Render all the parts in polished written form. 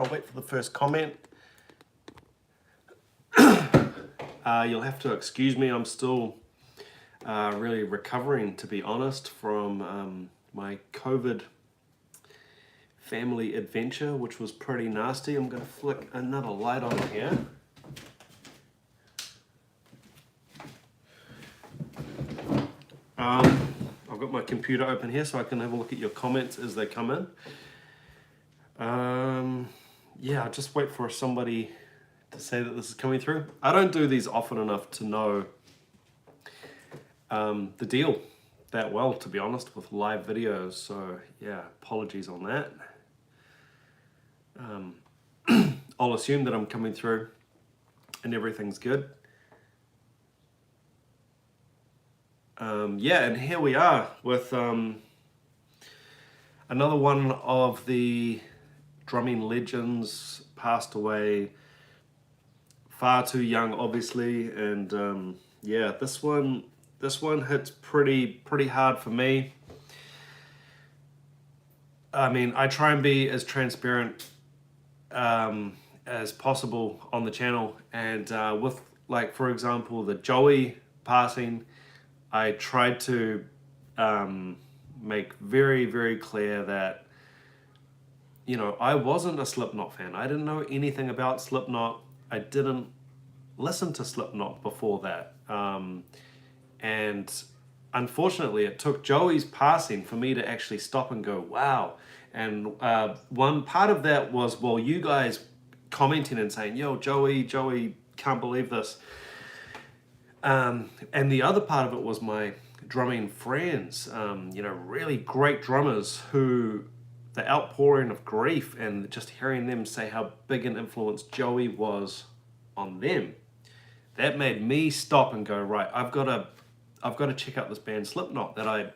I'll wait for the first comment. You'll have to excuse me, I'm still really recovering, to be honest, from my COVID family adventure, which was pretty nasty. I'm going to flick another light on here. I've got my computer open here so I can have a look at your comments as they come in. Yeah, I'll just wait for somebody to say that this is coming through. I don't do these often enough to know the deal that well, to be honest, with live videos. So yeah, apologies on that. I'll assume that I'm coming through and everything's good. Yeah, and here we are with another one of the drumming legends, passed away far too young, obviously, and yeah, this one hits pretty hard for me. I mean, I try and be as transparent as possible on the channel, and with, like, for example, the Joey passing, I tried to make very clear that, you know, I wasn't a Slipknot fan. I didn't know anything about Slipknot. I didn't listen to Slipknot before that. And unfortunately, it took Joey's passing for me to actually stop and go, wow. And one part of that was, well, you guys commenting and saying, yo, Joey, can't believe this. And the other part of it was my drumming friends, you know, really great drummers who, the outpouring of grief and just hearing them say how big an influence Joey was on them, that made me stop and go, right, I've got to check out this band Slipknot that I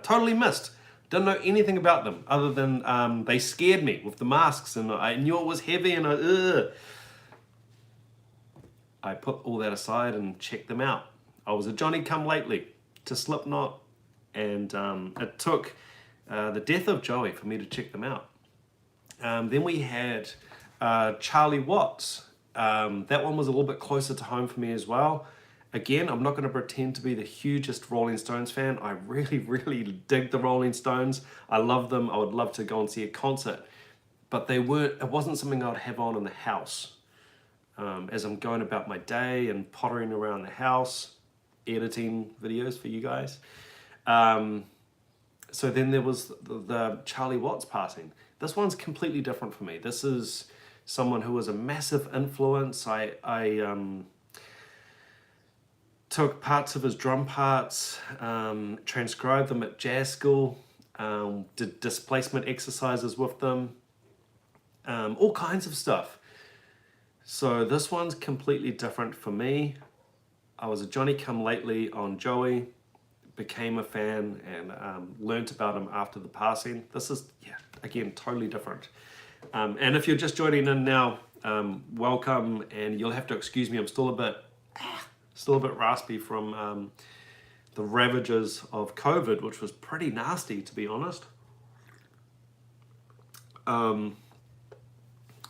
totally missed. Didn't know anything about them other than they scared me with the masks, and I knew it was heavy, and I put all that aside and checked them out. I was a Johnny come lately to Slipknot, and it took the death of Joey for me to check them out. Then we had Charlie Watts. That one was a little bit closer to home for me as well. Again, I'm not going to pretend to be the hugest Rolling Stones fan. I really dig the Rolling Stones. I love them. I would love to go and see a concert. But it wasn't something I would have on in the house. As I'm going about my day and pottering around the house, editing videos for you guys. So then there was the Charlie Watts passing. This one's completely different for me. This is someone who was a massive influence. I took parts of his drum parts, transcribed them at jazz school, did displacement exercises with them, all kinds of stuff. So this one's completely different for me. I was a Johnny come lately on Joey, became a fan, and learnt about him after the passing. This is, yeah, again, totally different. And if you're just joining in now, welcome, and you'll have to excuse me, I'm still a bit raspy from the ravages of COVID, which was pretty nasty, to be honest.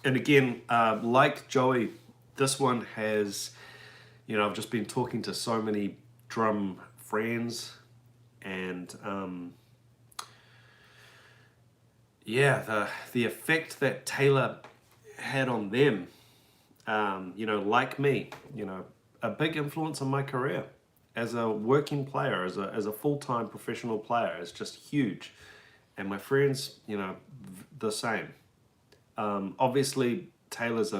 And again, like Joey, this one has, you know, I've just been talking to so many drum friends, and yeah, the effect that Taylor had on them, you know, like me, you know, a big influence on my career as a working player, as a full-time professional player, is just huge. And my friends, you know, the same. Obviously, Taylor's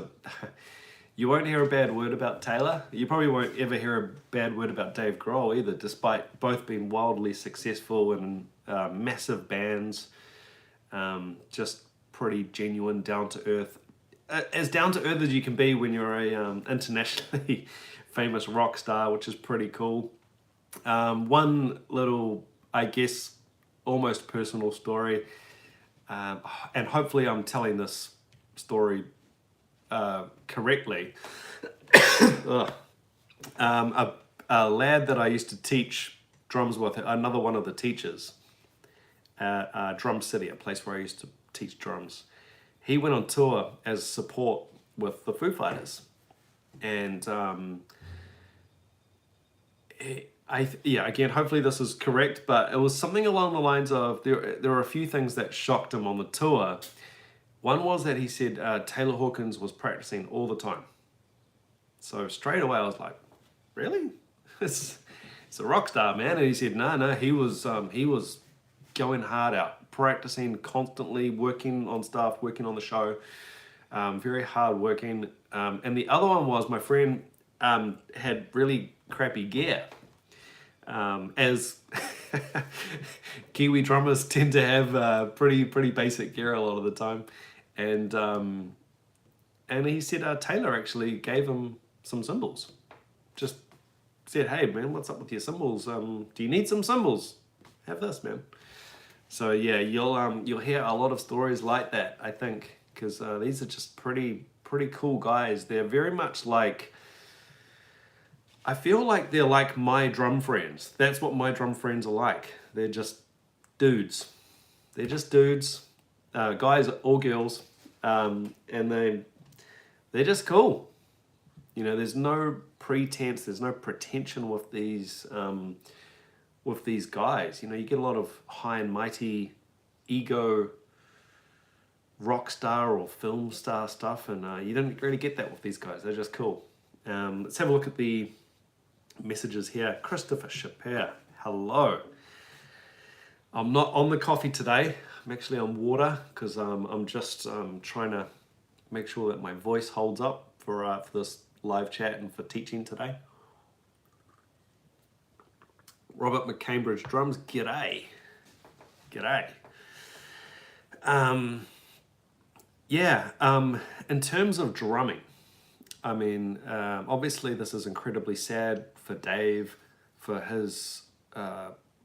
you won't hear a bad word about Taylor. You probably won't ever hear a bad word about Dave Grohl either, despite both being wildly successful in massive bands. Just pretty genuine, down-to-earth. As down-to-earth as you can be when you're a internationally famous rock star, which is pretty cool. One little, I guess, almost personal story, and hopefully I'm telling this story correctly. A lad that I used to teach drums with, another one of the teachers at Drum City, a place where I used to teach drums. he went on tour as support with the Foo Fighters. And again, hopefully this is correct, but it was something along the lines of there were a few things that shocked him on the tour. One was that he said Taylor Hawkins was practicing all the time. So straight away I was like, really? It's a rock star, man. And he said, no, he was going hard out, practicing constantly, working on stuff, working on the show, very hard working. And the other one was my friend had really crappy gear. As Kiwi drummers tend to have pretty basic gear a lot of the time. And he said Taylor actually gave him some cymbals. Just said, hey man, what's up with your cymbals? Do you need some cymbals? Have this, man. So yeah, you'll hear a lot of stories like that, I think, because these are just pretty cool guys. They're very much like, I feel like they're like my drum friends. That's what my drum friends are like. They're just dudes. They're just dudes, guys or girls, and they're just cool. You know, there's no pretense, there's no pretension with these guys. You know, you get a lot of high and mighty ego rock star or film star stuff, and you don't really get that with these guys. They're just cool. Let's have a look at the messages here. Christopher Chaper, hello. I'm not on the coffee today. I'm actually on water because I'm just trying to make sure that my voice holds up for this live chat and for teaching today. Robert McCambridge drums, g'day. G'day. In terms of drumming, I mean, obviously this is incredibly sad for Dave, for his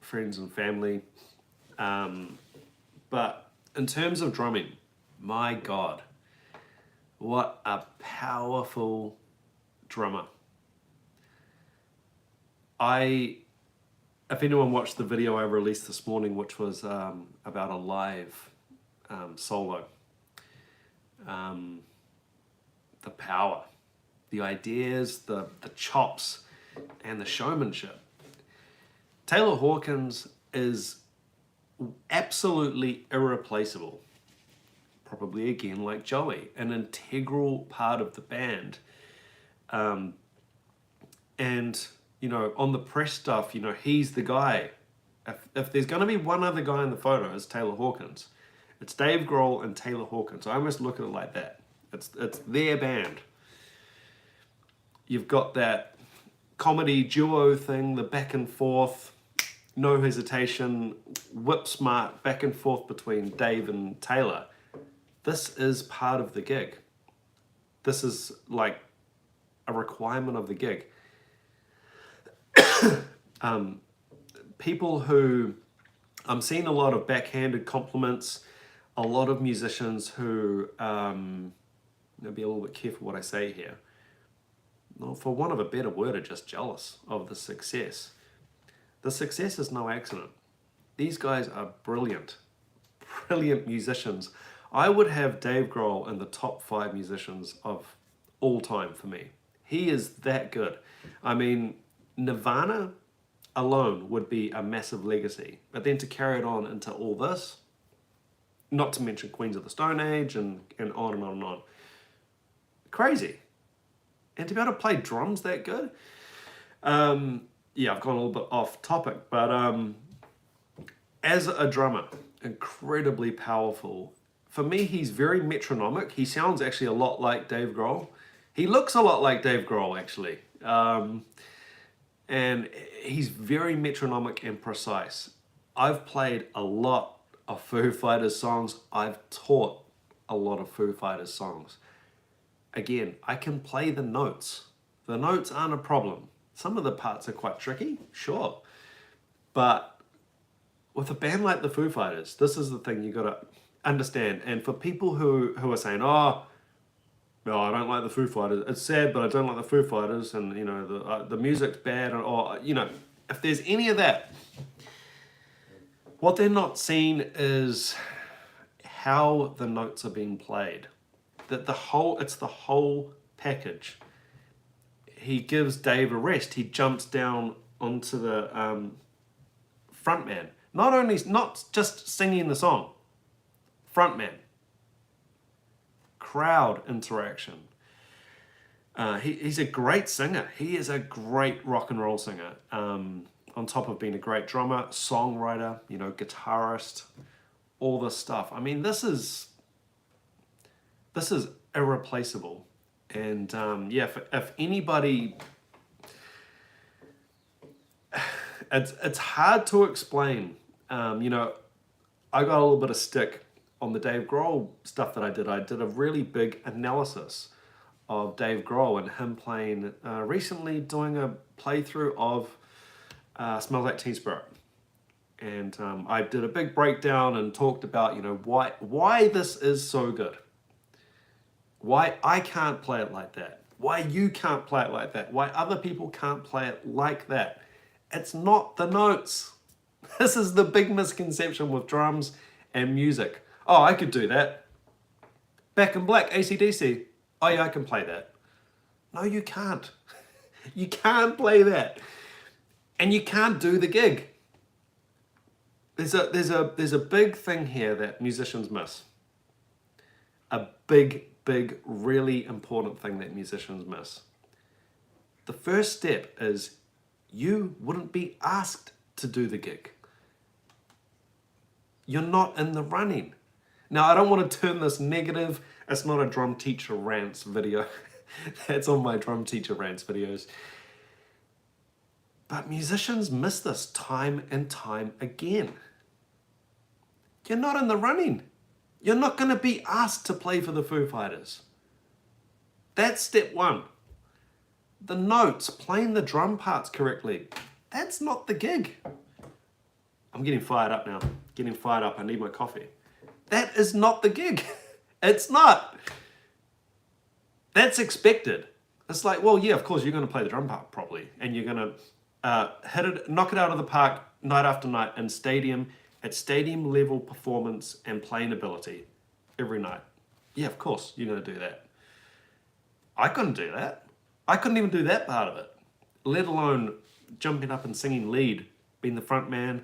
friends and family. But in terms of drumming, my God, what a powerful drummer. If anyone watched the video I released this morning, which was about a live solo, the power, the ideas, the chops, and the showmanship. Taylor Hawkins is absolutely irreplaceable. Probably again like Joey, an integral part of the band. And you know, on the press stuff, you know, he's the guy. If there's going to be one other guy in the photo, it's Taylor Hawkins. It's Dave Grohl and Taylor Hawkins. I almost look at it like that. It's their band. You've got that comedy duo thing, the back and forth, no hesitation, whip smart back and forth between Dave and Taylor. This is part of the gig. This is like a requirement of the gig. People who, I'm seeing a lot of backhanded compliments, a lot of musicians who, I'm gonna be a little bit careful what I say here. Well, for want of a better word, are just jealous of the success. The success is no accident. These guys are brilliant musicians. I would have Dave Grohl in the top 5 musicians of all time for me. He is that good. I mean, Nirvana alone would be a massive legacy. But then to carry it on into all this, not to mention Queens of the Stone Age and on and on and on. Crazy. And to be able to play drums that good, yeah, I've gone a little bit off topic, but as a drummer, incredibly powerful. For me, he's very metronomic. He sounds actually a lot like Dave Grohl. He looks a lot like Dave Grohl, actually. And he's very metronomic and precise. I've played a lot of Foo Fighters songs. I've taught a lot of Foo Fighters songs. Again, I can play the notes. The notes aren't a problem. Some of the parts are quite tricky, sure. But with a band like the Foo Fighters, this is the thing you gotta understand. And for people who are saying, oh, no, I don't like the Foo Fighters. It's sad, but I don't like the Foo Fighters, and you know the music's bad, or you know, if there's any of that, what they're not seeing is how the notes are being played. It's the whole package. He gives Dave a rest. He jumps down onto the frontman. Not just singing the song. Frontman. Crowd interaction. He's a great singer. He is a great rock and roll singer. On top of being a great drummer, songwriter, guitarist, all this stuff. I mean, this is irreplaceable. And if anybody, it's hard to explain. I got a little bit of stick on the Dave Grohl stuff that I did. I did a really big analysis of Dave Grohl and him playing, recently doing a playthrough of Smells Like Teen Spirit. And I did a big breakdown and talked about, why this is so good. Why I can't play it like that. Why you can't play it like that. Why other people can't play it like that. It's not the notes. This is the big misconception with drums and music. Oh, I could do that. Back in Black, AC/DC. Oh yeah, I can play that. No, you can't. You can't play that. And you can't do the gig. There's a big thing here that musicians miss. A big, really important thing that musicians miss. The first step is you wouldn't be asked to do the gig. You're not in the running. Now, I don't want to turn this negative. It's not a drum teacher rants video. That's on my drum teacher rants videos. But musicians miss this time and time again. You're not in the running. You're not going to be asked to play for the Foo Fighters. That's step one. The notes, playing the drum parts correctly, that's not the gig. I'm getting fired up now. Getting fired up. I need my coffee. That is not the gig. It's not. That's expected. It's like, well, yeah, of course, you're going to play the drum part properly. And you're going to knock it out of the park night after night in stadium, at stadium level performance and playing ability every night. Yeah, of course, you're going to do that. I couldn't do that. I couldn't even do that part of it, let alone jumping up and singing lead, being the front man,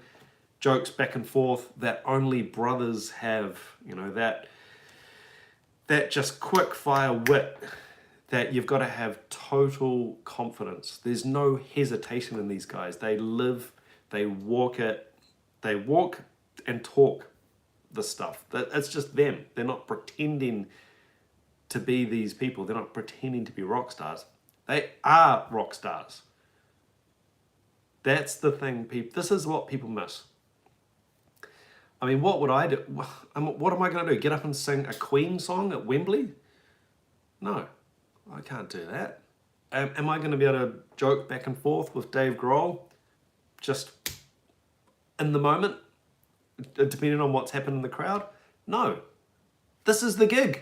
jokes back and forth that only brothers have, that just quick fire wit that you've got to have total confidence. There's no hesitation in these guys. They live, they walk it, they walk and talk the stuff. It's just them. They're not pretending to be these people. They're not pretending to be rock stars. They are rock stars. That's the thing, people. This is what people miss. I mean, what would I do? What am I going to do? Get up and sing a Queen song at Wembley? No, I can't do that. Am I going to be able to joke back and forth with Dave Grohl? Just in the moment, depending on what's happened in the crowd? No. This is the gig.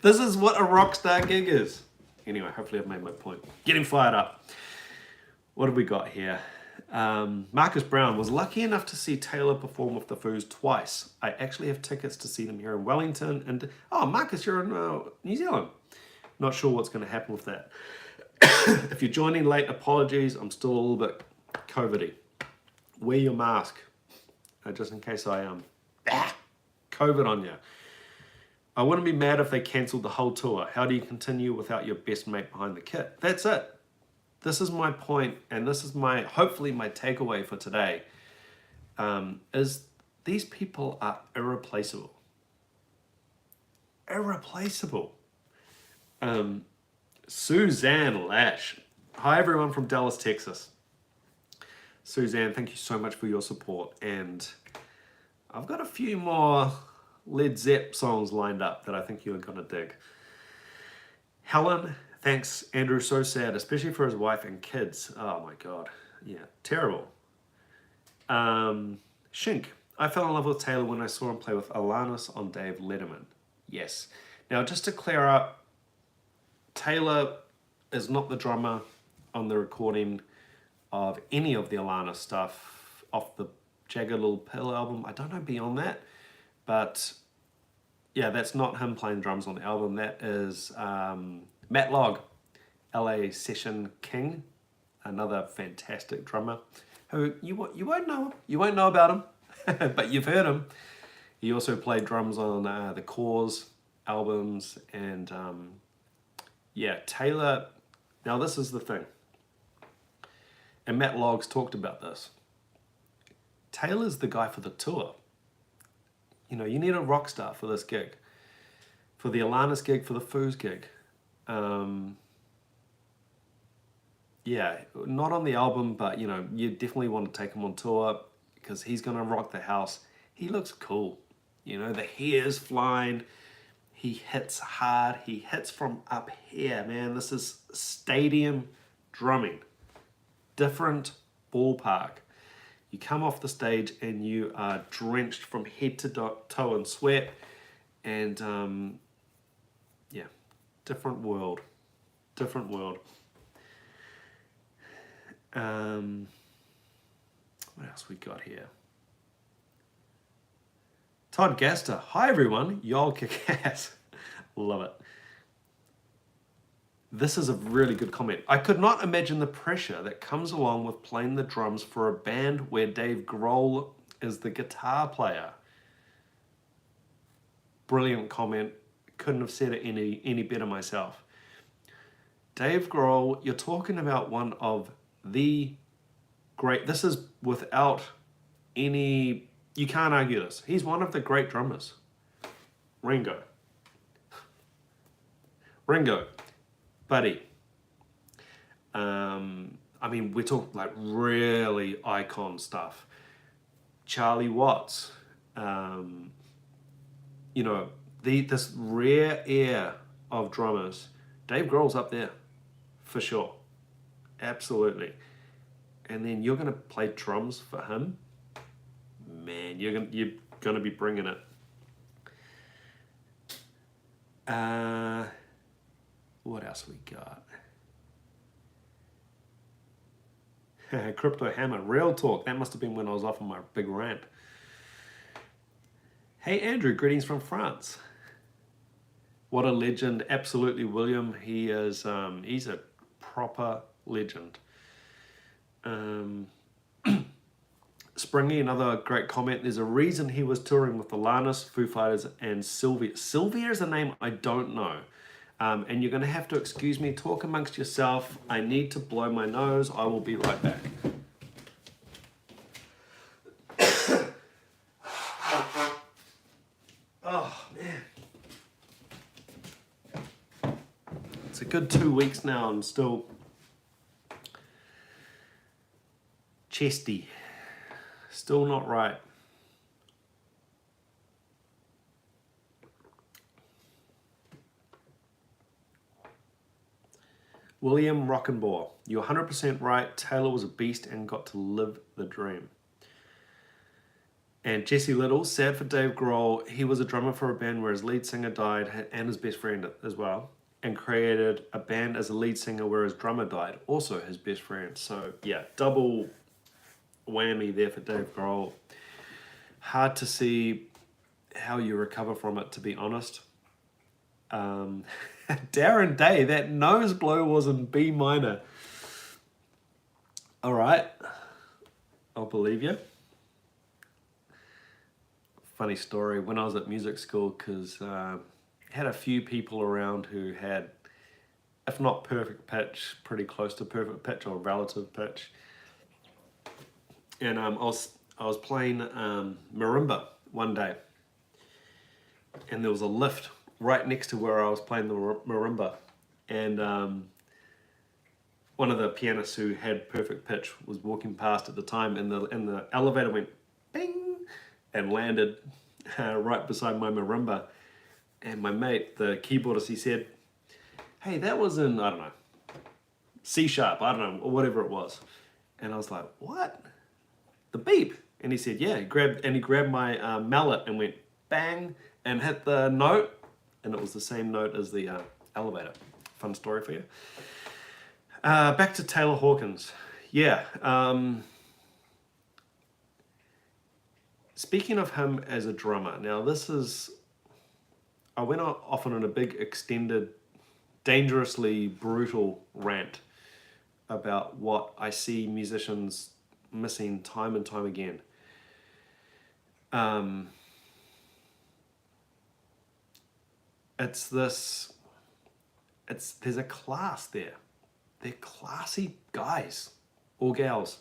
This is what a rock star gig is. Anyway, hopefully I've made my point. Getting fired up. What have we got here? Marcus Brown was lucky enough to see Taylor perform with the Foos twice. I actually have tickets to see them here in Wellington. And oh, Marcus, you're in New Zealand. Not sure what's going to happen with that. If you're joining late, apologies. I'm still a little bit COVID-y. Wear your mask, just in case I COVID on you. I wouldn't be mad if they cancelled the whole tour. How do you continue without your best mate behind the kit? That's it. This is my point, and this is hopefully my takeaway for today, is these people are irreplaceable. Irreplaceable. Suzanne Lash. Hi, everyone from Dallas, Texas. Suzanne, thank you so much for your support, and I've got a few more Led Zepp songs lined up that I think you're going to dig. Helen, thanks, Andrew, so sad, especially for his wife and kids. Oh my God, yeah, terrible. Shink, I fell in love with Taylor when I saw him play with Alanis on Dave Letterman. Yes. Now, just to clear up, Taylor is not the drummer on the recording of any of the Alanis stuff off the Jagged Little Pill album. I don't know beyond that, but yeah, that's not him playing drums on the album. That is Matt Log, LA Session King, another fantastic drummer who you won't know. You won't know about him, but you've heard him. He also played drums on the Cause albums, and yeah, Taylor. Now this is the thing, and Matt Logg's talked about this. Taylor's the guy for the tour. You know, you need a rock star for this gig, for the Alanis gig, for the Foo's gig. Yeah, not on the album, but you know, you definitely want to take him on tour because he's gonna rock the house. He looks cool. You know, the hair's flying. He hits hard. He hits from up here, man. This is stadium drumming. Different ballpark. You come off the stage and you are drenched from head to toe in sweat, and yeah, different world. Different world. What else we got here? Todd Gaster. Hi everyone, y'all kick ass. Love it. This is a really good comment. I could not imagine the pressure that comes along with playing the drums for a band where Dave Grohl is the guitar player. Brilliant comment. Couldn't have said it any better myself. Dave Grohl, you're talking about one of the great, this is without any, you can't argue this. He's one of the great drummers. Ringo, buddy. I mean, we're talking like really icon stuff. Charlie Watts, you know, this rare air of drummers. Dave Grohl's up there, for sure, absolutely. And then you're gonna play drums for him, man. You're gonna be bringing it. What else we got? Crypto Hammer, real talk. That must have been when I was off on my big rant. Hey Andrew, greetings from France. What a legend, absolutely, William. He is, he's a proper legend. Springy, another great comment. There's a reason he was touring with Alanis, Foo Fighters, and Sylvia. Sylvia is a name I don't know. And you're going to have to excuse me, talk amongst yourself. I need to blow my nose. I will be right back. Oh, man. It's a good 2 weeks now. I'm still chesty. Still not right. William Rockenbaugh, you're 100% right. Taylor was a beast and got to live the dream. And Jesse Little, sad for Dave Grohl. He was a drummer for a band where his lead singer died and his best friend as well, and created a band as a lead singer where his drummer died, also his best friend. So yeah, double whammy there for Dave Grohl. Hard to see how you recover from it, to be honest. Darren Day, that nose blow was in B minor. All right, I'll believe you. Funny story, when I was at music school, because had a few people around who had, if not perfect pitch, pretty close to perfect pitch or relative pitch. And I was playing marimba one day, and there was a lift right next to where I was playing the marimba, and one of the pianists who had perfect pitch was walking past at the time, and the elevator went bing and landed right beside my marimba. And my mate, the keyboardist, he said, "Hey, that was in, I don't know, C sharp, I don't know, or whatever it was." And I was like, "What? The beep?" And he said, "Yeah." He grabbed my mallet and went bang and hit the note, and it was the same note as the elevator. Fun story for you. Back to Taylor Hawkins. Yeah. Speaking of him as a drummer, now this is I went off on a big, extended, dangerously brutal rant about what I see musicians missing time and time again. There's a class there. They're classy guys or gals.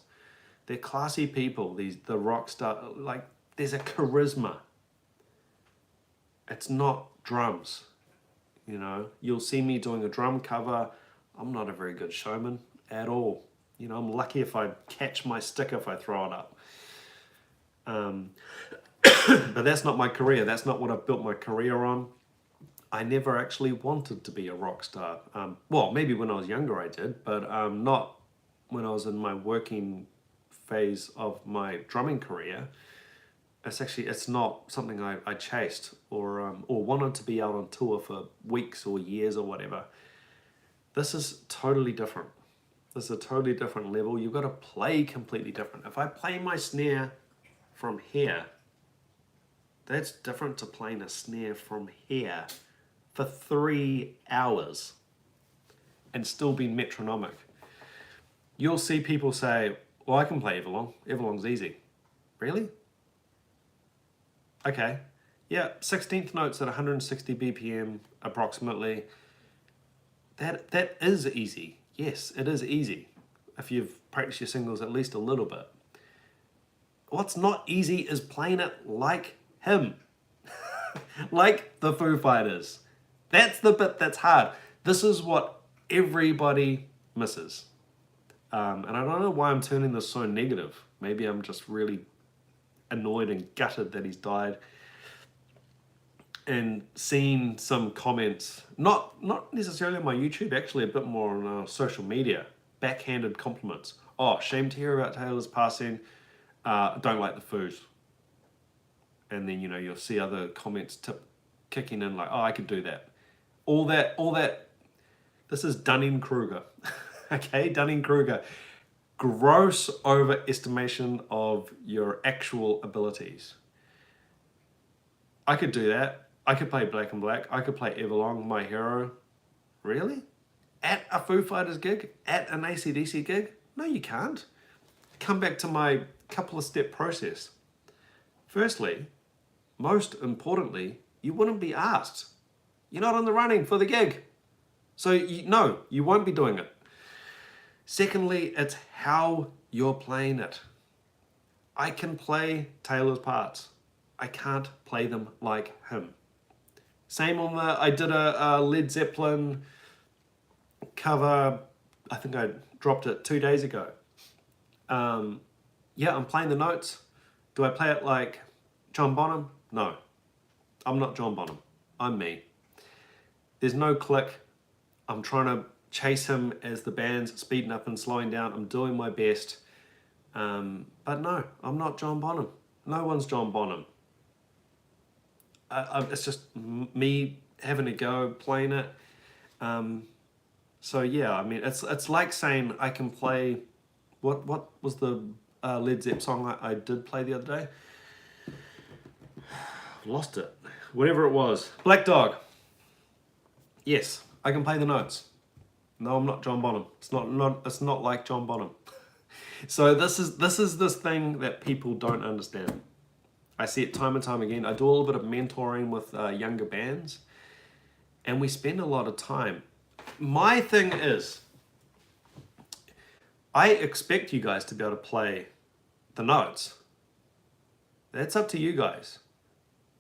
They're classy people. The rock star, like, there's a charisma. It's not drums. You know, you'll see me doing a drum cover. I'm not a very good showman at all. You know, I'm lucky if I catch my stick if I throw it up. But that's not my career. That's not what I've built my career on. I never actually wanted to be a rock star. Well, maybe when I was younger I did, but not when I was in my working phase of my drumming career. It's not something I chased or wanted to be out on tour for weeks or years or whatever. This is totally different. This is a totally different level. You've got to play completely different. If I play my snare from here, that's different to playing a snare from here for 3 hours and still be metronomic. You'll see people say, well, I can play Everlong. Everlong's easy. Really? Okay. Yeah, 16th notes at 160 BPM approximately. That is easy. Yes, it is easy if you've practiced your singles at least a little bit. What's not easy is playing it like him. Like the Foo Fighters. That's the bit that's hard. This is what everybody misses. And I don't know why I'm turning this so negative. Maybe I'm just really annoyed and gutted that he's died. And seeing some comments, not necessarily on my YouTube, actually a bit more on social media, backhanded compliments. Oh, shame to hear about Taylor's passing. Don't like the Foos. And then, you know, you'll see other comments kicking in like, oh, I could do that. All that. This is Dunning-Kruger. Okay, Dunning-Kruger. Gross overestimation of your actual abilities. I could do that. I could play Black and Black. I could play Everlong, My Hero. Really? At a Foo Fighters gig? At an AC/DC gig? No, you can't. Come back to my couple of step process. Firstly, most importantly, you wouldn't be asked. You're not in the running for the gig. So no, you won't be doing it. Secondly, it's how you're playing it. I can play Taylor's parts. I can't play them like him. Same on I did a Led Zeppelin cover, I think I dropped it 2 days ago. Yeah, I'm playing the notes. Do I play it like John Bonham? No, I'm not John Bonham. I'm me. There's no click. I'm trying to chase him as the band's speeding up and slowing down. I'm doing my best. But no, I'm not John Bonham. No one's John Bonham. It's just me having a go playing it. So yeah, I mean, it's like saying I can play. What was the Led Zepp song I did play the other day? Lost it. Whatever it was. Black Dog. Yes, I can play the notes. No, I'm not John Bonham. It's not like John Bonham. So this is this thing that people don't understand. I see it time and time again. I do a little bit of mentoring with younger bands, and we spend a lot of time. My thing is, I expect you guys to be able to play the notes. That's up to you guys.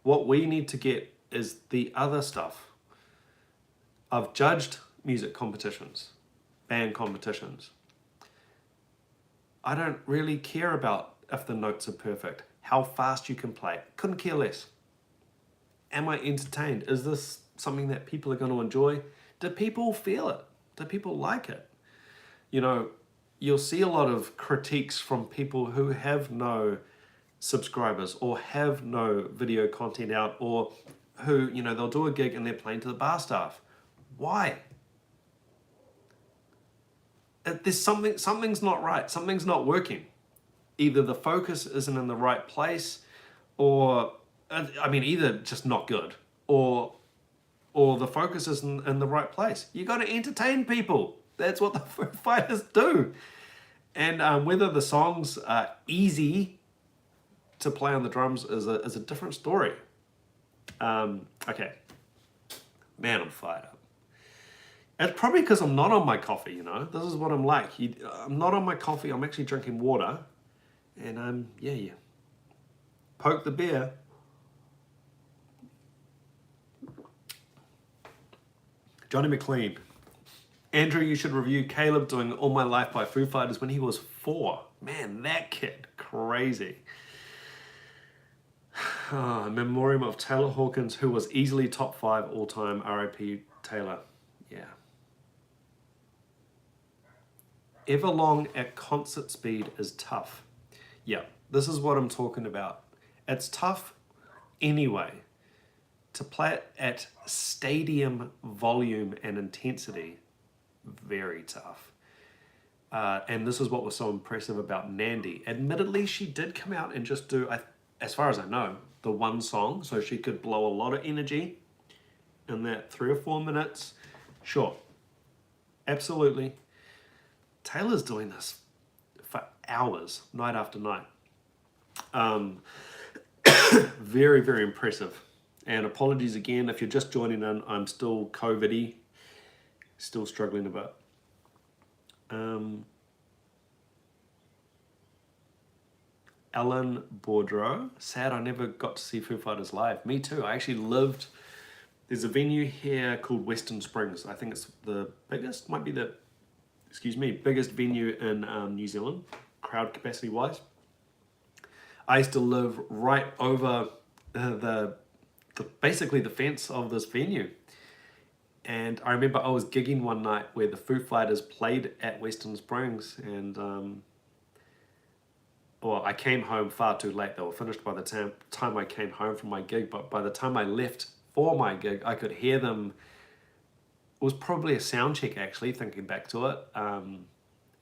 What we need to get is the other stuff. I've judged music competitions, band competitions. I don't really care about if the notes are perfect, how fast you can play. Couldn't care less. Am I entertained? Is this something that people are going to enjoy? Do people feel it? Do people like it? You know, you'll see a lot of critiques from people who have no subscribers or have no video content out, or who, you know, they'll do a gig and they're playing to the bar staff. Why? There's something's not right. Something's not working. Either the focus isn't in the right place, or, I mean, either just not good, or or the focus isn't in the right place. You got to entertain people. That's what the Foo Fighters do. And whether the songs are easy to play on the drums is a different story. Okay. Man, I'm fired up. It's probably because I'm not on my coffee, you know. This is what I'm like. I'm not on my coffee. I'm actually drinking water. And yeah. Poke the beer. Johnny McLean. Andrew, you should review Caleb doing All My Life by Foo Fighters when he was 4. Man, that kid, crazy. Memoriam of Taylor Hawkins, who was easily top 5 all-time. RIP Taylor. Yeah. Everlong at concert speed is tough. Yeah, this is what I'm talking about. It's tough anyway. To play it at stadium volume and intensity, very tough. And this is what was so impressive about Nandi. Admittedly, she did come out and just do, as far as I know, the one song, so she could blow a lot of energy in that 3 or 4 minutes. Sure, absolutely. Taylor's doing this for hours, night after night. Very, very impressive. And apologies again, if you're just joining in, I'm still COVID-y, still struggling a bit. Alan Boudreau, sad I never got to see Foo Fighters live. Me too, I actually lived, there's a venue here called Western Springs. I think it's the biggest, might be the, biggest venue in New Zealand, crowd capacity wise. I used to live right over basically the fence of this venue. And I remember I was gigging one night where the Foo Fighters played at Western Springs, and well, I came home far too late. They were finished by the time I came home from my gig, but by the time I left for my gig, I could hear them. It was probably a sound check, actually, thinking back to it. And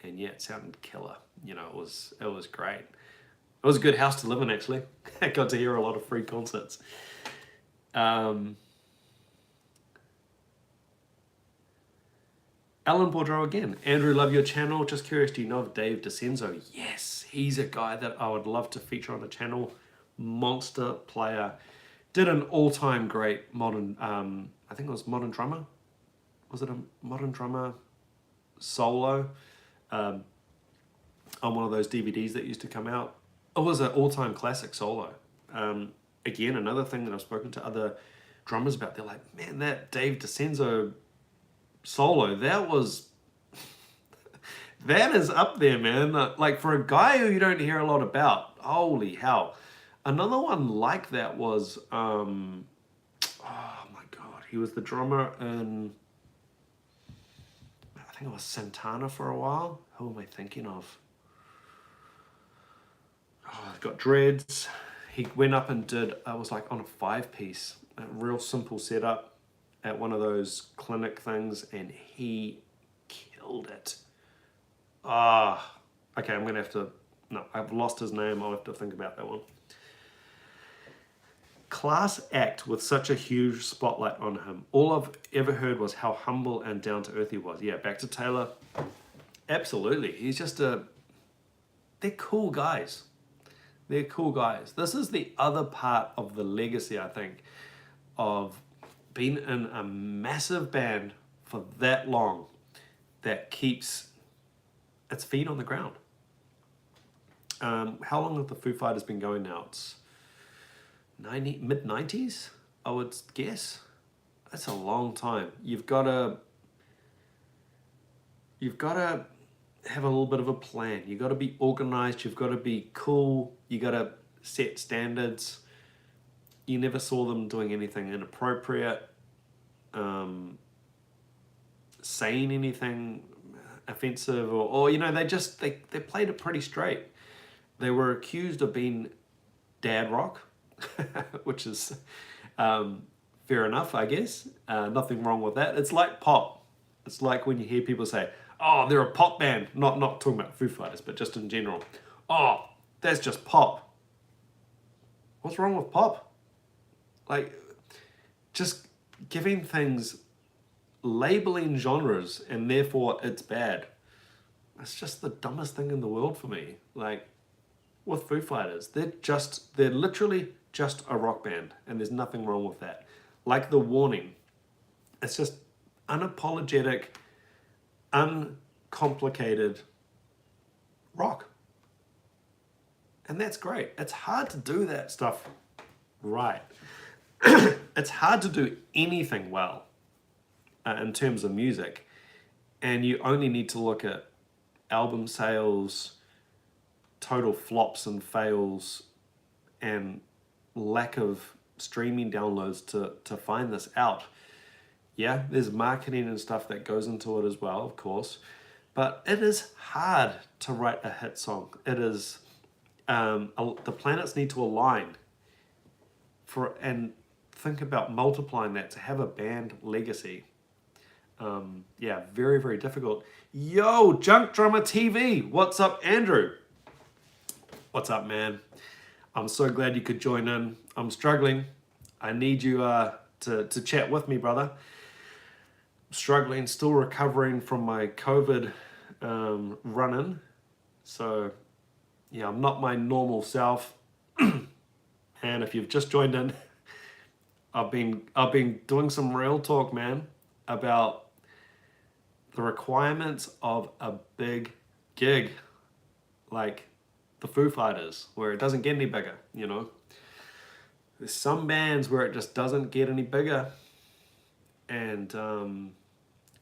yeah, it sounded killer. You know, it was great. It was a good house to live in, actually. I got to hear a lot of free concerts. Alan Boudreau again. Andrew, love your channel. Just curious, do you know of Dave DiCenzo? Yes, he's a guy that I would love to feature on the channel. Monster player. Did an all-time great modern, I think it was Modern Drummer. Was it a Modern Drummer solo? On one of those DVDs that used to come out. It was an all-time classic solo. Again, another thing that I've spoken to other drummers about. They're like, man, that Dave DiCenzo solo, that is up there, man. Like, for a guy who you don't hear a lot about, holy hell. Another one like that was, oh my God, he was the drummer in, I think it was Santana for a while. Who am I thinking of? Oh, he's got dreads. He went up and did, it was like on a 5-piece, a real simple setup at one of those clinic things, and he killed it. Okay, I'm gonna have to, no, I've lost his name, I'll have to think about that one. Class act with such a huge spotlight on him. All I've ever heard was how humble and down to earth he was. Yeah, back to Taylor. Absolutely, he's just they're cool guys. They're cool guys. This is the other part of the legacy, I think, of being in a massive band for that long that keeps its feet on the ground. How long have the Foo Fighters been going now? It's mid-90s, I would guess. That's a long time. You've got to have a little bit of a plan. You've got to be organized. You've got to be cool. You got to set standards. You never saw them doing anything inappropriate, saying anything offensive, or you know, they played it pretty straight. They were accused of being dad rock, which is fair enough, I guess. Nothing wrong with that. It's like pop. It's like when you hear people say, oh, they're a pop band. Not talking about Foo Fighters, but just in general. Oh, that's just pop. What's wrong with pop? Like, just giving things, labeling genres, and therefore it's bad. It's just the dumbest thing in the world for me. Like, with Foo Fighters, they're literally just a rock band, and there's nothing wrong with that. Like The Warning, it's just unapologetic, uncomplicated rock. And that's great. It's hard to do that stuff right. It's hard to do anything well in terms of music. And you only need to look at album sales, total flops and fails, and lack of streaming downloads to find this out. Yeah, there's marketing and stuff that goes into it as well, of course. But it is hard to write a hit song. It is, the planets need to align and think about multiplying that to have a band legacy. Yeah, very, very difficult. Yo, Junk Drummer TV. What's up, Andrew? What's up, man? I'm so glad you could join in. I'm struggling. I need you to chat with me, brother. I'm struggling, still recovering from my COVID run-in. So, yeah, I'm not my normal self. And if you've just joined in, I've been doing some real talk, man, about the requirements of a big gig, like the Foo Fighters, where it doesn't get any bigger, you know. There's some bands where it just doesn't get any bigger, and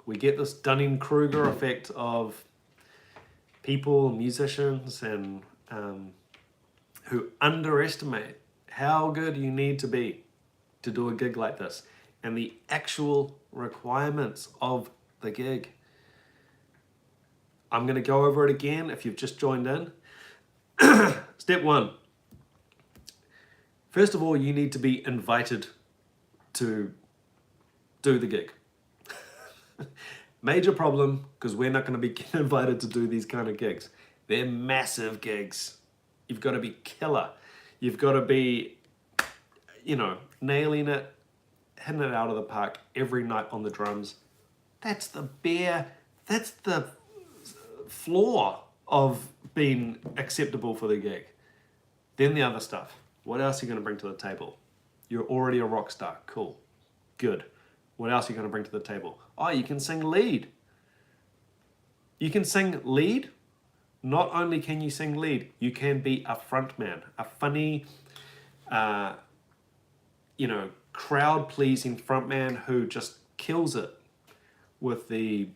we get this Dunning-Kruger effect of people, musicians, and who underestimate how good you need to be to do a gig like this, and the actual requirements of the gig. I'm going to go over it again if you've just joined in. Step 1. First of all, you need to be invited to do the gig. Major problem, because we're not going to be invited to do these kind of gigs. They're massive gigs. You've got to be killer. You've got to be, you know, nailing it, hitting it out of the park every night on the drums. That's the floor of being acceptable for the gig. Then the other stuff. What else are you going to bring to the table? You're already a rock star. Cool. Good. What else are you going to bring to the table? Oh, you can sing lead. You can sing lead. Not only can you sing lead, you can be a front man, a funny, crowd-pleasing front man who just kills it with the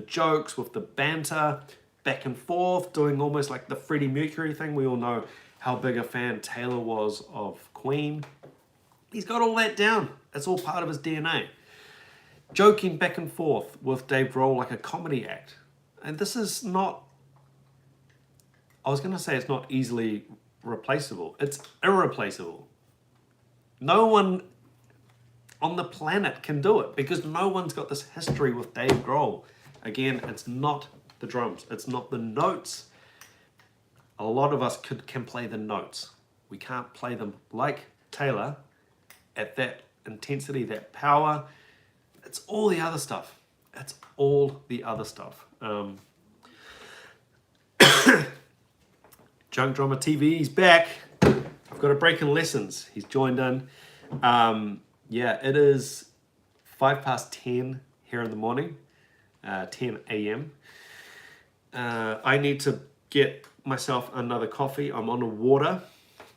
jokes, with the banter, back and forth, doing almost like the Freddie Mercury thing. We all know how big a fan Taylor was of Queen. He's got all that down. It's all part of his DNA. Joking back and forth with Dave Grohl like a comedy act. And this is not, I was going to say it's not easily replaceable. It's irreplaceable. No one on the planet can do it because no one's got this history with Dave Grohl. Again, it's not the drums. It's not the notes. A lot of us can play the notes. We can't play them like Taylor at that intensity, that power. It's all the other stuff. It's all the other stuff. Junk Drummer TV, he's back. I've got a break in lessons. He's joined in. Yeah, it is 10:05 here in the morning, 10 a.m. I need to get myself another coffee. I'm on a water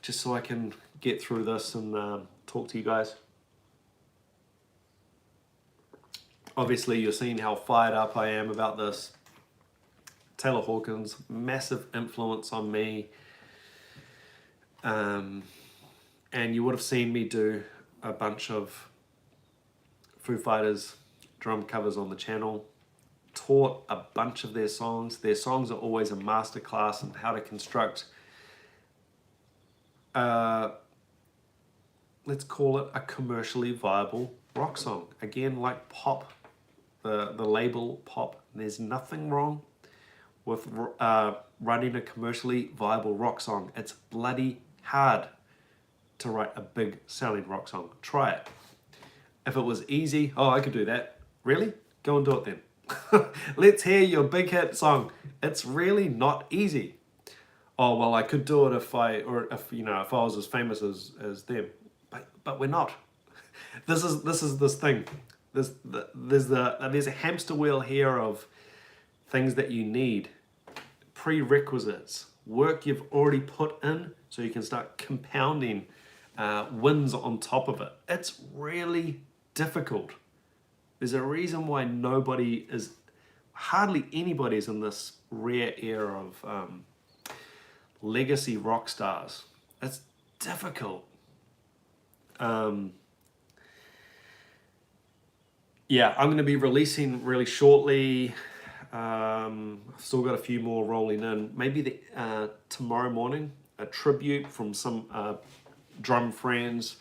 just so I can get through this and talk to you guys. Obviously, you're seeing how fired up I am about this. Taylor Hawkins, massive influence on me. And you would have seen me do a bunch of Foo Fighters drum covers on the channel. Taught a bunch of their songs. Their songs are always a masterclass in how to construct, let's call it a commercially viable rock song. Again, like pop, the label pop, there's nothing wrong with writing a commercially viable rock song. It's bloody hard to write a big selling rock song. Try it. If it was easy, oh, I could do that. Really? Go and do it then. Let's hear your big hit song. It's really not easy. Oh, well, I could do it if I was as famous as them. But we're not. This is this thing. There's a hamster wheel here of things that you need, prerequisites, work you've already put in, so you can start compounding wins on top of it. It's really difficult. There's a reason why hardly anybody is in this rare era of legacy rock stars. It's difficult. Yeah, I'm going to be releasing really shortly. I've still got a few more rolling in. Maybe tomorrow morning, a tribute from some drum friends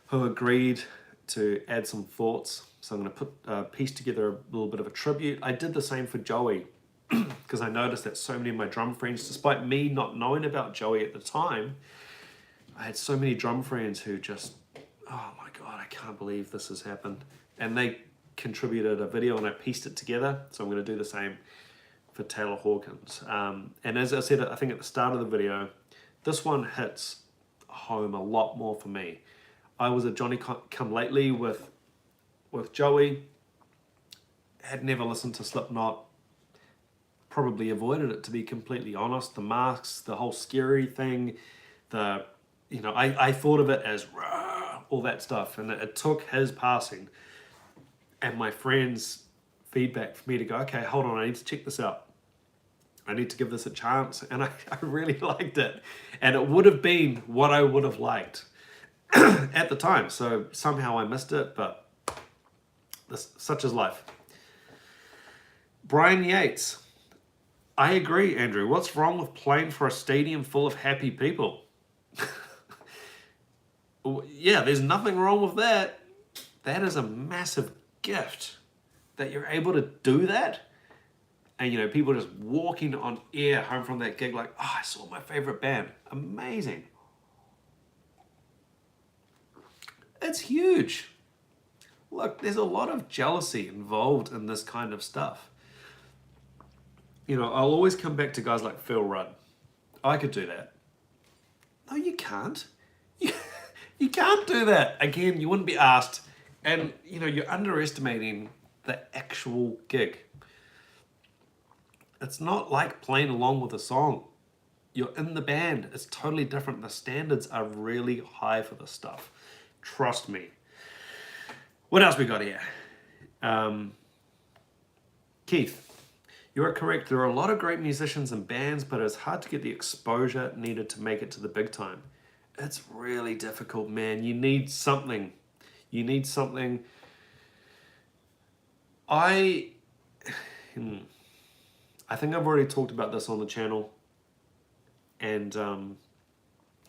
who agreed to add some thoughts. So I'm going to piece together a little bit of a tribute. I did the same for Joey because I noticed that so many of my drum friends, despite me not knowing about Joey at the time, I had so many drum friends who just, oh my God, I can't believe this has happened. And they contributed a video and I pieced it together. So I'm going to do the same for Taylor Hawkins. And as I said, I think at the start of the video, this one hits home a lot more for me. I was a Johnny come lately with Joey, had never listened to Slipknot, probably avoided it, to be completely honest. The masks, the whole scary thing, I thought of it as rah, all that stuff, and it took his passing and my friends' feedback for me to go, okay, hold on, I need to check this out. I need to give this a chance, and I really liked it. And it would have been what I would have liked at the time, so somehow I missed it, but such is life. Brian Yates, I agree, Andrew. What's wrong with playing for a stadium full of happy people? Yeah, there's nothing wrong with that. That is a massive gift that you're able to do that. And people just walking on air home from that gig like, oh, I saw my favorite band. Amazing. It's huge. Look, there's a lot of jealousy involved in this kind of stuff. I'll always come back to guys like Phil Rudd. I could do that. No, you can't. You can't do that. Again, you wouldn't be asked. And, you're underestimating the actual gig. It's not like playing along with a song. You're in the band. It's totally different. The standards are really high for this stuff. Trust me. What else we got here? Keith, you are correct. There are a lot of great musicians and bands, but it's hard to get the exposure needed to make it to the big time. It's really difficult, man. You need something. You need something. I think I've already talked about this on the channel, and I've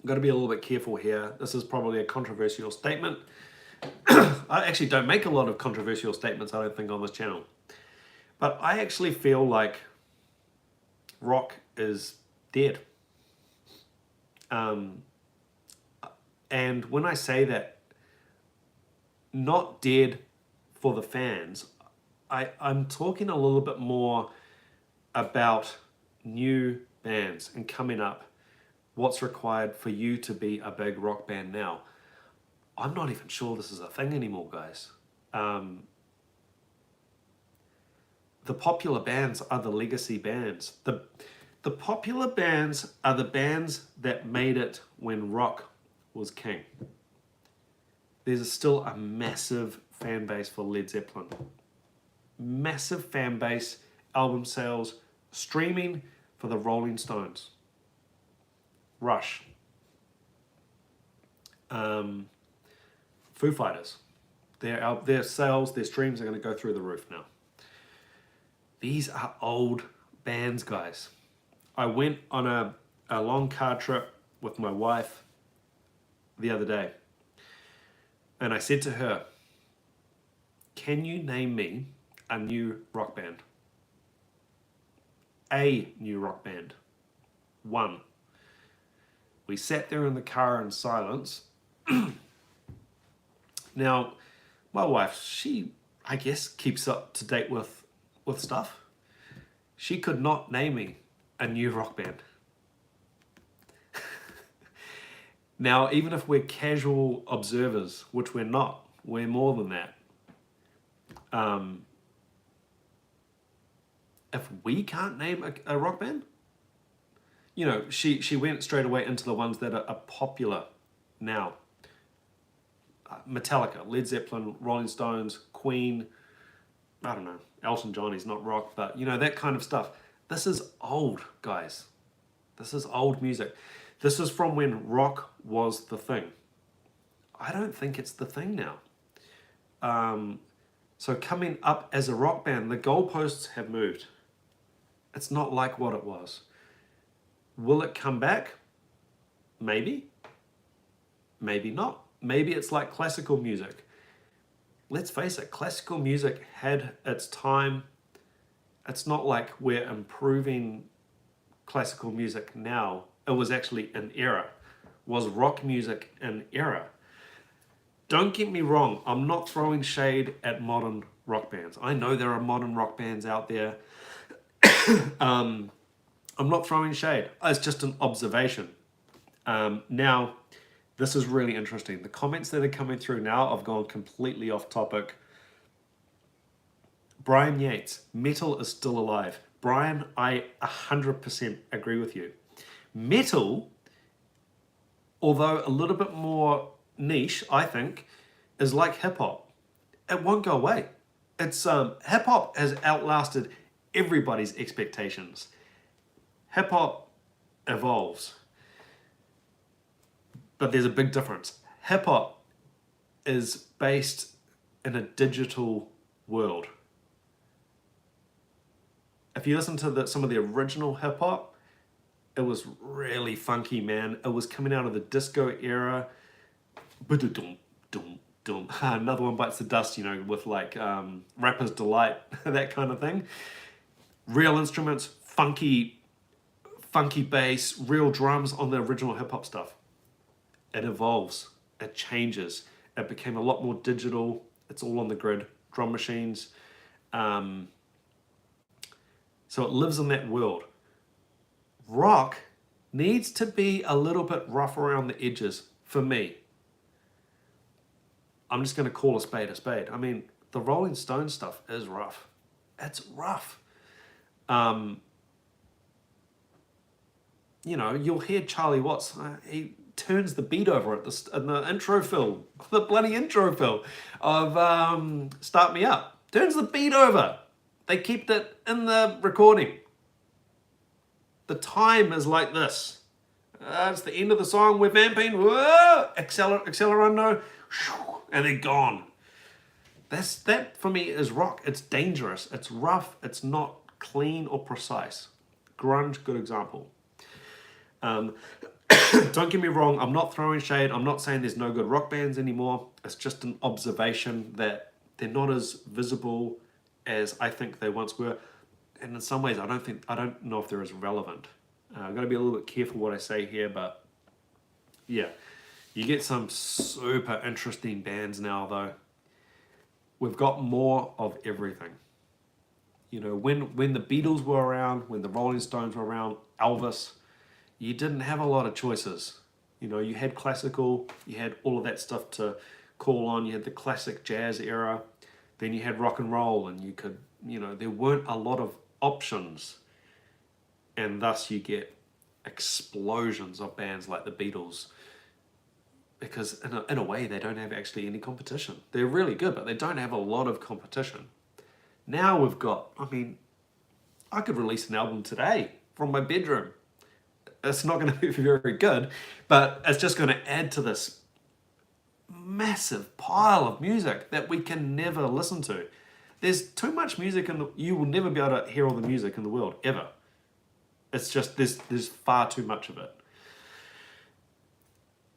got to be a little bit careful here. This is probably a controversial statement. I actually don't make a lot of controversial statements, I don't think, on this channel. But I actually feel like rock is dead. And when I say that, not dead for the fans, I'm talking a little bit more about new bands and coming up, what's required for you to be a big rock band now. I'm not even sure this is a thing anymore, guys. The popular bands are the legacy bands. The popular bands are the bands that made it when rock was king. There's still a massive fan base for Led Zeppelin. Massive fan base, album sales, streaming for the Rolling Stones. Rush. Foo Fighters. Their sales, their streams are going to go through the roof now. These are old bands, guys. I went on a long car trip with my wife the other day, and I said to her, can you name me a new rock band? A new rock band. One. We sat there in the car in silence. Now, My wife, she, I guess, keeps up to date with stuff. She could not name me a new rock band. Now, even if we're casual observers, which we're not, we're more than that. If we can't name a rock band, you know, she went straight away into the ones that are popular now. Metallica, Led Zeppelin, Rolling Stones, Queen, I don't know, Elton John, he's not rock, but you know, that kind of stuff. This is old, guys. This is old music. This is from when rock was the thing. I don't think it's the thing now. So coming up as a rock band, the goalposts have moved. It's not like what it was. Will it come back? Maybe. Maybe not. Maybe it's like classical music. Let's face it, classical music had its time. It's not like we're improving classical music now. It was actually an era. Was rock music an era? Don't get me wrong, I'm not throwing shade at modern rock bands. I know there are modern rock bands out there. I'm not throwing shade. It's just an observation. Now, this is really interesting. The comments that are coming through now, I've gone completely off topic. Brian Yates, metal is still alive. Brian, I 100% agree with you. Metal, although a little bit more niche, I think, is like hip hop. It won't go away. It's hip hop has outlasted everybody's expectations. Hip hop evolves. But there's a big difference. Hip hop is based in a digital world. If you listen to some of the original hip hop, it was really funky, man. It was coming out of the disco era. Another one bites the dust, you know, with like Rapper's Delight, that kind of thing. Real instruments, funky bass, real drums on the original hip hop stuff. It evolves, it changes. It became a lot more digital. It's all on the grid, drum machines. So it lives in that world. Rock needs to be a little bit rough around the edges for me. I'm just going to call a spade a spade. I mean, the Rolling Stone stuff is rough. It's rough. You know, you'll hear Charlie Watts, he turns the beat over in the intro fill, the bloody intro fill of Start Me Up. Turns the beat over. They kept it in the recording. The time is like this. It's the end of the song, we're vamping, whoa, accelerando, and they're gone. That for me is rock. It's dangerous, it's rough, it's not clean or precise. Grunge, good example. Don't get me wrong, I'm not throwing shade, I'm not saying there's no good rock bands anymore. It's just an observation that they're not as visible as I think they once were. And in some ways, I don't know if they're as relevant. I've got to be a little bit careful what I say here, but yeah, you get some super interesting bands now though. We've got more of everything. You know, when the Beatles were around, when the Rolling Stones were around, Elvis, you didn't have a lot of choices. You know, you had classical, you had all of that stuff to call on, you had the classic jazz era, then you had rock and roll, and you could, you know, there weren't a lot of options, and thus you get explosions of bands like the Beatles, because in a way they don't have actually any competition. They're really good, but they don't have a lot of competition. Now we've got, I mean, I could release an album today from my bedroom. It's not going to be very good, but it's just going to add to this massive pile of music that we can never listen to. There's too much music you will never be able to hear all the music in the world, ever. It's just, there's far too much of it.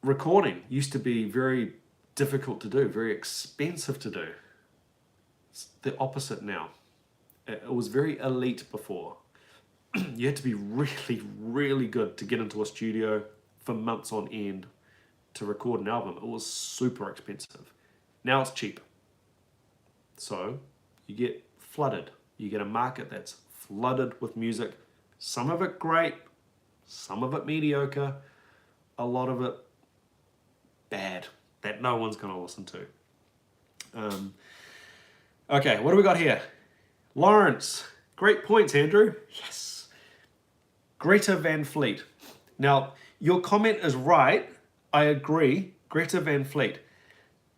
Recording used to be very difficult to do, very expensive to do. It's the opposite now. It was very elite before. You had to be really, really good to get into a studio for months on end to record an album. It was super expensive. Now it's cheap. So you get flooded. You get a market that's flooded with music. Some of it great, some of it mediocre, a lot of it bad that no one's going to listen to. Okay, what do we got here? Lawrence, great points, Andrew. Yes. Greta Van Fleet. Now, your comment is right. I agree. Greta Van Fleet.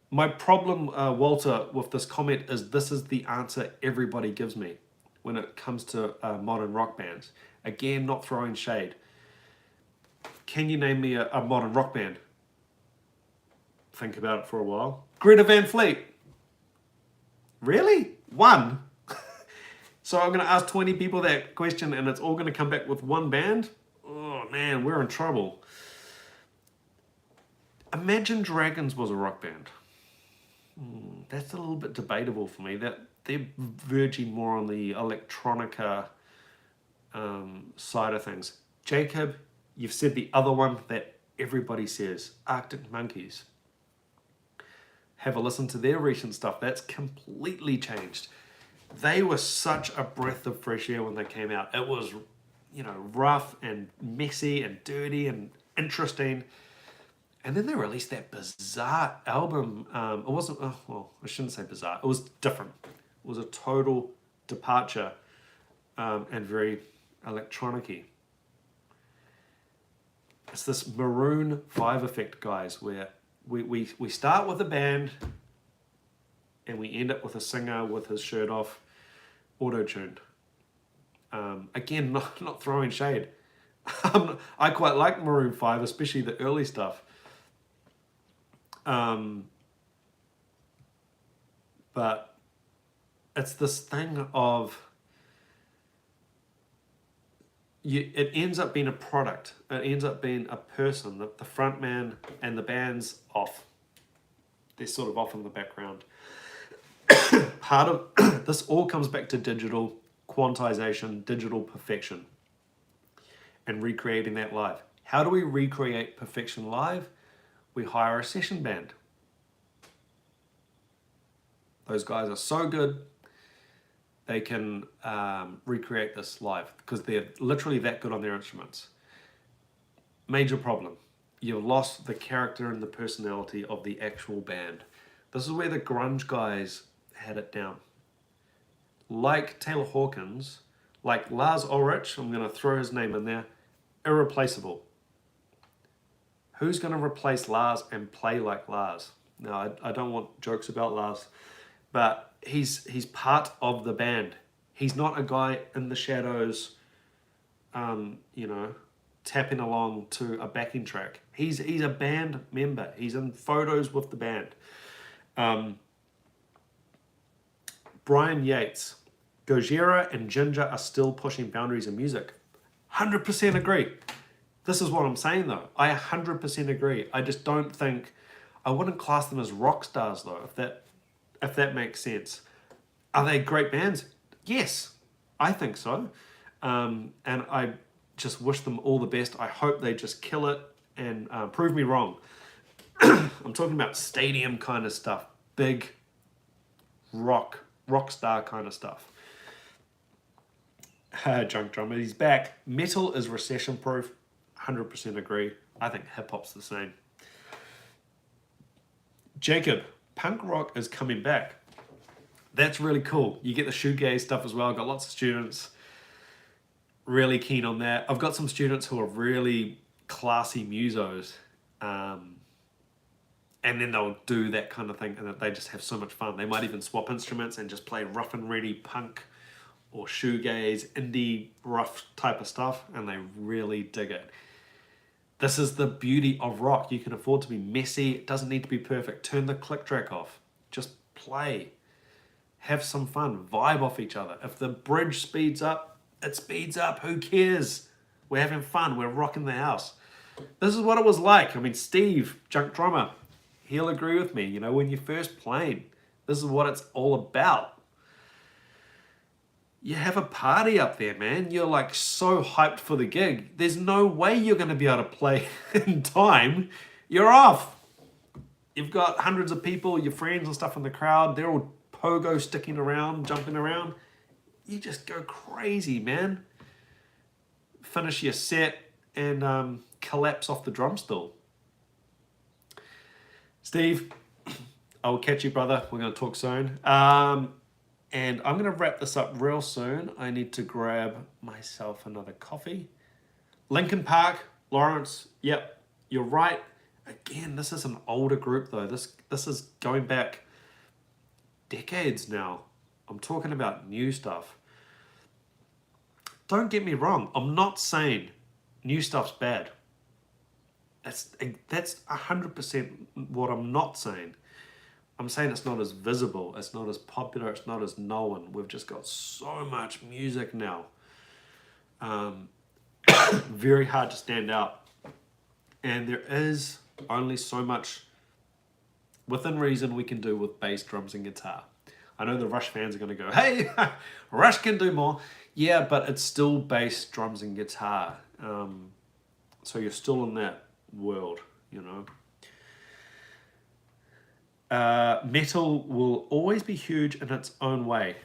My problem, Walter, with this comment is this is the answer everybody gives me when it comes to modern rock bands. Again, not throwing shade. Can you name me a modern rock band? Think about it for a while. Greta Van Fleet. Really? One? So I'm going to ask 20 people that question and it's all going to come back with one band? Oh man, we're in trouble. Imagine Dragons was a rock band. That's a little bit debatable for me. That they're verging more on the electronica side of things. Jacob, you've said the other one that everybody says, Arctic Monkeys. Have a listen to their recent stuff. That's completely changed. They were such a breath of fresh air when they came out. It was, rough and messy and dirty and interesting. And then they released that bizarre album. It wasn't, I shouldn't say bizarre. It was different. It was a total departure and very electronic-y. It's this Maroon 5 effect, guys, where we start with a band and we end up with a singer with his shirt off, auto-tuned. Again, not throwing shade. I quite like Maroon 5, especially the early stuff. But it's this thing of it ends up being a product. It ends up being a person. The front man and the band's off. They're sort of off in the background. Part of this all comes back to digital quantization, digital perfection, and recreating that live. How do we recreate perfection live? We hire a session band. Those guys are so good, they can recreate this live because they're literally that good on their instruments. Major problem. You've lost the character and the personality of the actual band. This is where the grunge guys had it down. Like Taylor Hawkins, like Lars Ulrich, I'm going to throw his name in there, irreplaceable. Who's going to replace Lars and play like Lars? Now, I don't want jokes about Lars, but he's part of the band. He's not a guy in the shadows, tapping along to a backing track. He's a band member. He's in photos with the band. Brian Yates, Gojira and Ginger are still pushing boundaries in music. 100% agree. This is what I'm saying though. I 100% agree. I just don't think, I wouldn't class them as rock stars though, if that makes sense. Are they great bands? Yes, I think so. And I just wish them all the best. I hope they just kill it and prove me wrong. I'm talking about stadium kind of stuff. Big rock star kind of stuff. Junk Drummer, he's back. Metal is recession proof. 100% agree. I think hip hop's the same. Jacob, punk rock is coming back. That's really cool. You get the shoegaze stuff as well. I've got lots of students really keen on that. I've got some students who are really classy musos. And then they'll do that kind of thing and they just have so much fun. They might even swap instruments and just play rough and ready punk or shoegaze, indie, rough type of stuff, and they really dig it. This is the beauty of rock. You can afford to be messy. It doesn't need to be perfect. Turn the click track off. Just play. Have some fun. Vibe off each other. If the bridge speeds up, it speeds up. Who cares? We're having fun. We're rocking the house. This is what it was like. I mean, Steve, Junk Drummer, he'll agree with me. When you're first playing, this is what it's all about. You have a party up there, man. You're like so hyped for the gig. There's no way you're going to be able to play in time. You're off. You've got hundreds of people, your friends and stuff in the crowd. They're all pogo sticking around, jumping around, you just go crazy, man. Finish your set and collapse off the drum stool. Steve, I'll catch you, brother. We're going to talk soon. And I'm going to wrap this up real soon. I need to grab myself another coffee. Linkin Park, Lawrence, yep, you're right. Again, this is an older group though. This is going back decades now. I'm talking about new stuff. Don't get me wrong. I'm not saying new stuff's bad. That's 100% what I'm not saying. I'm saying it's not as visible, it's not as popular, it's not as known. We've just got so much music now. Very hard to stand out. And there is only so much within reason we can do with bass, drums, and guitar. I know the Rush fans are going to go, hey, Rush can do more. Yeah, but it's still bass, drums, and guitar. So you're still in that world, you know. Metal will always be huge in its own way.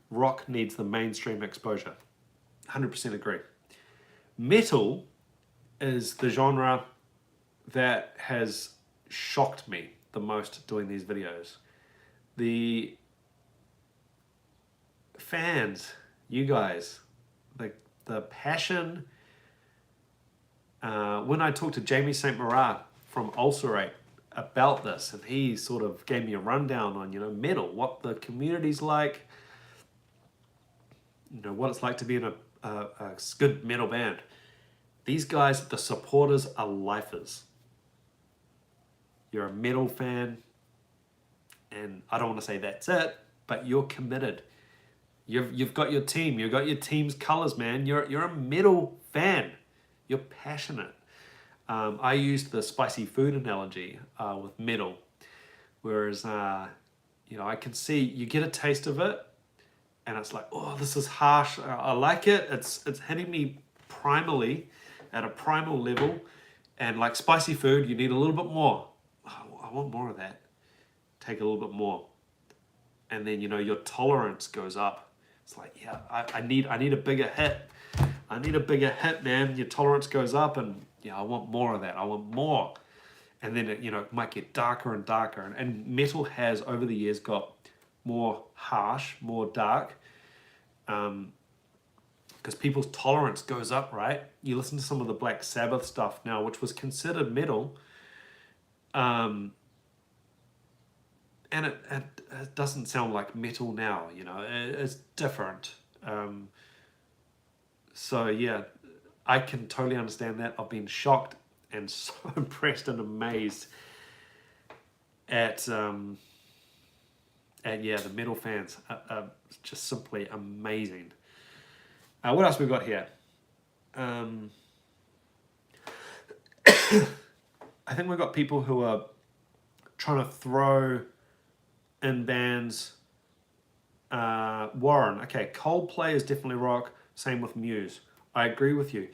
Rock needs the mainstream exposure. 100% agree. Metal is the genre that has shocked me the most doing these videos. The fans, you guys, the passion. When I talked to Jamie St. Marat from Ulcerate about this, and he sort of gave me a rundown on, you know, metal, what the community's like, you know, what it's like to be in a good metal band. These guys, the supporters, are lifers. You're a metal fan, and I don't want to say that's it, but you're committed. You've got your team. You've got your team's colors, man. You're a metal fan. You're passionate. I used the spicy food analogy with metal, whereas you know, I can see you get a taste of it, and it's like, oh, this is harsh. I like it. It's hitting me primally, at a primal level, and like spicy food, you need a little bit more. Oh, I want more of that. Take a little bit more, and then, you know, your tolerance goes up. It's like, yeah, I need a bigger hit. I need a bigger hit, man. Your tolerance goes up, and yeah, I want more of that. I want more. And then it, you know, it might get darker and darker. And metal has, over the years, got more harsh, more dark. Because people's tolerance goes up, right? You listen to some of the Black Sabbath stuff now, which was considered metal. And it doesn't sound like metal now, you know. It's different. So yeah, I can totally understand that. I've been shocked and so impressed and amazed at yeah, the metal fans are just simply amazing. What else we've got here? I think we've got people who are trying to throw in bands. Warren, okay, Coldplay is definitely rock. Same with Muse. I agree with you.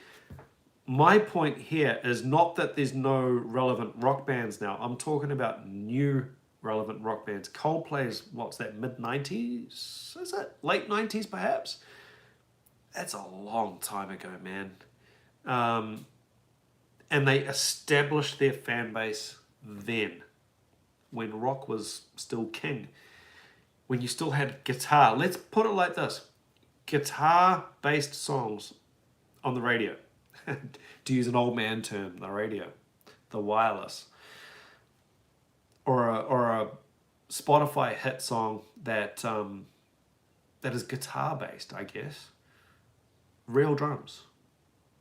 My point here is not that there's no relevant rock bands now. I'm talking about new relevant rock bands. Coldplay is, what's that, mid-90s? Is it? Late 90s, perhaps? That's a long time ago, man. And they established their fan base then, when rock was still king. When you still had guitar. Let's put it like this. Guitar-based songs on the radio. To use an old man term, the radio, the wireless. Or a Spotify hit song that is guitar-based, I guess. Real drums,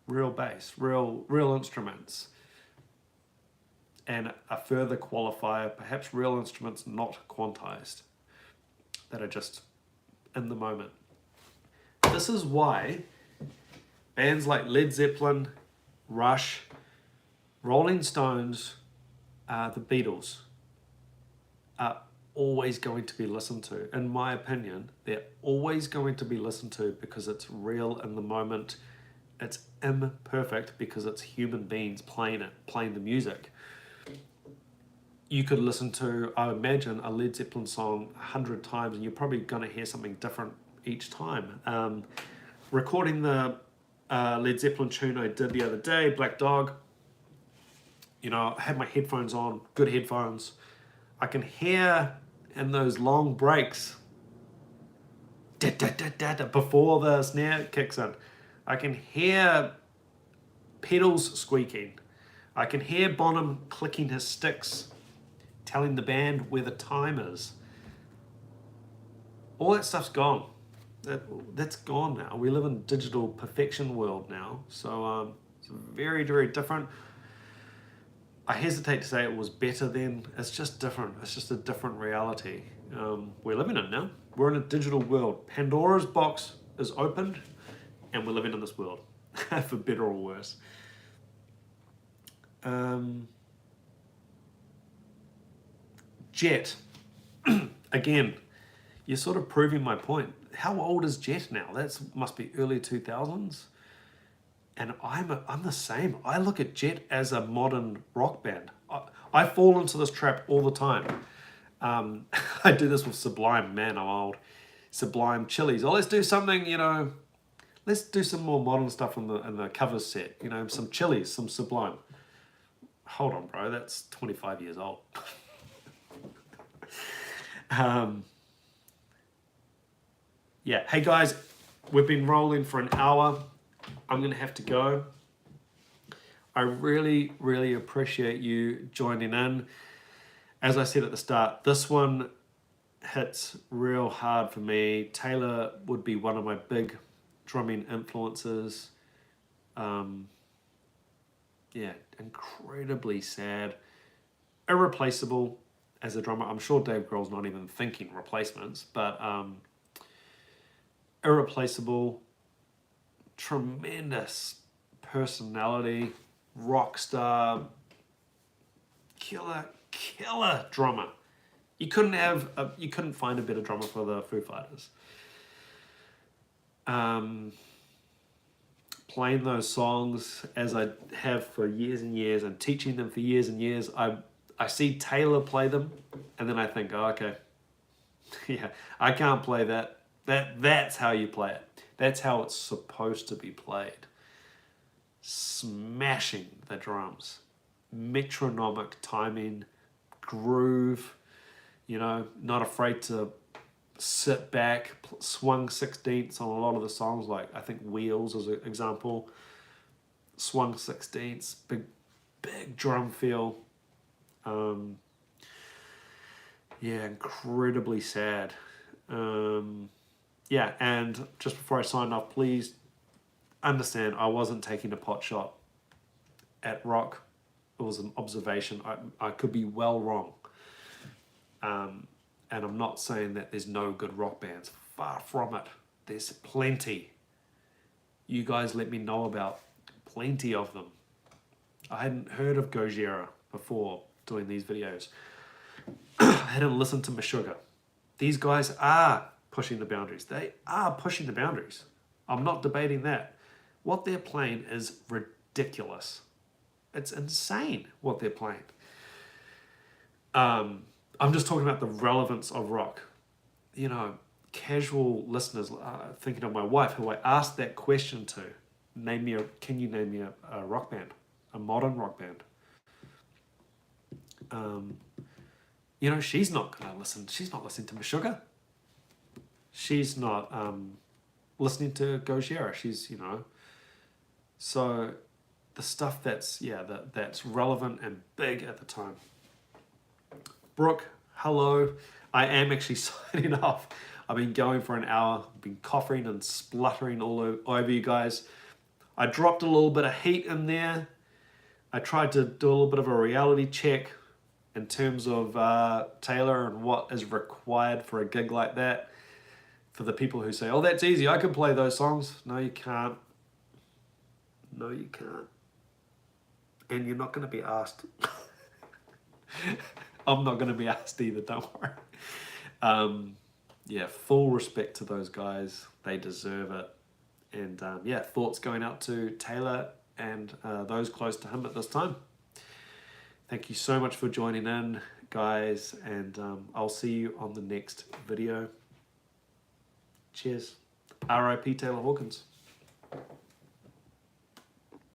real bass, real instruments. And a further qualifier, perhaps real instruments not quantized, that are just in the moment. This is why bands like Led Zeppelin, Rush, Rolling Stones, the Beatles are always going to be listened to. In my opinion, they're always going to be listened to because it's real in the moment. It's imperfect because it's human beings playing the music. you could listen to, I imagine, a Led Zeppelin song 100 times and you're probably going to hear something different each time. Recording the Led Zeppelin tune I did the other day, Black Dog, you know, I had my headphones on, good headphones. I can hear in those long breaks, da, da, da, da, da, before the snare kicks in, I can hear pedals squeaking. I can hear Bonham clicking his sticks, telling the band where the time is. All that stuff's gone. That's gone now. We live in a digital perfection world now. So it's very, very different. I hesitate to say it was better then. It's just different. It's just a different reality. We're living in now. We're in a digital world. Pandora's box is opened and we're living in this world, for better or worse. Jet. Again, you're sort of proving my point. How old is Jet now? That must be early 2000s. And I'm the same. I look at Jet as a modern rock band. I fall into this trap all the time. I do this with Sublime. Man, I'm old. Sublime, Chili's. Oh, let's do something, you know, let's do some more modern stuff in the cover set. You know, some Chili's, some Sublime. Hold on, bro. That's 25 years old. Yeah. Hey, guys. We've been rolling for an hour. I'm going to have to go. I really, really appreciate you joining in. As I said at the start, this one hits real hard for me. Taylor would be one of my big drumming influences. Yeah, incredibly sad. Irreplaceable as a drummer. I'm sure Dave Grohl's not even thinking replacements, but irreplaceable. Tremendous personality, rock star, killer drummer. You couldn't find a better drummer for the Foo Fighters. Playing those songs as I have for years and years and teaching them for years and years, I see Taylor play them and then I think, oh, okay, yeah, I can't play that. That's how you play it. That's how it's supposed to be played. Smashing the drums. Metronomic timing, groove, you know, not afraid to sit back, swung 16ths on a lot of the songs, like I think Wheels is an example. Swung 16ths, big drum feel. Yeah, incredibly sad. Yeah, and just before I sign off, please understand I wasn't taking a pot shot at rock. It was an observation. I could be well wrong. And I'm not saying that there's no good rock bands. Far from it. There's plenty. You guys let me know about plenty of them. I hadn't heard of Gojira before doing these videos. I hadn't listened to Meshuggah. These guys are pushing the boundaries. They are pushing the boundaries. I'm not debating that. What they're playing is ridiculous. It's insane what they're playing. I'm just talking about the relevance of rock. You know, casual listeners, thinking of my wife, who I asked that question to, can you name me a rock band, a modern rock band? You know, she's not going to listen. She's not listening to Meshuggah. She's not listening to Gojira. She's, you know, so the stuff that's relevant and big at the time. Brooke, hello. I am actually signing off. I've been going for an hour. I've been coughing and spluttering all over you guys. I dropped a little bit of heat in there. I tried to do a little bit of a reality check in terms of Taylor and what is required for a gig like that. For the people who say, oh, that's easy, I can play those songs. No, you can't. No, you can't. And you're not going to be asked. I'm not going to be asked either, don't worry. Yeah, full respect to those guys. They deserve it. And yeah, thoughts going out to Taylor and those close to him at this time. Thank you so much for joining in. guys, and I'll see you on the next video. Cheers. RIP Taylor Hawkins.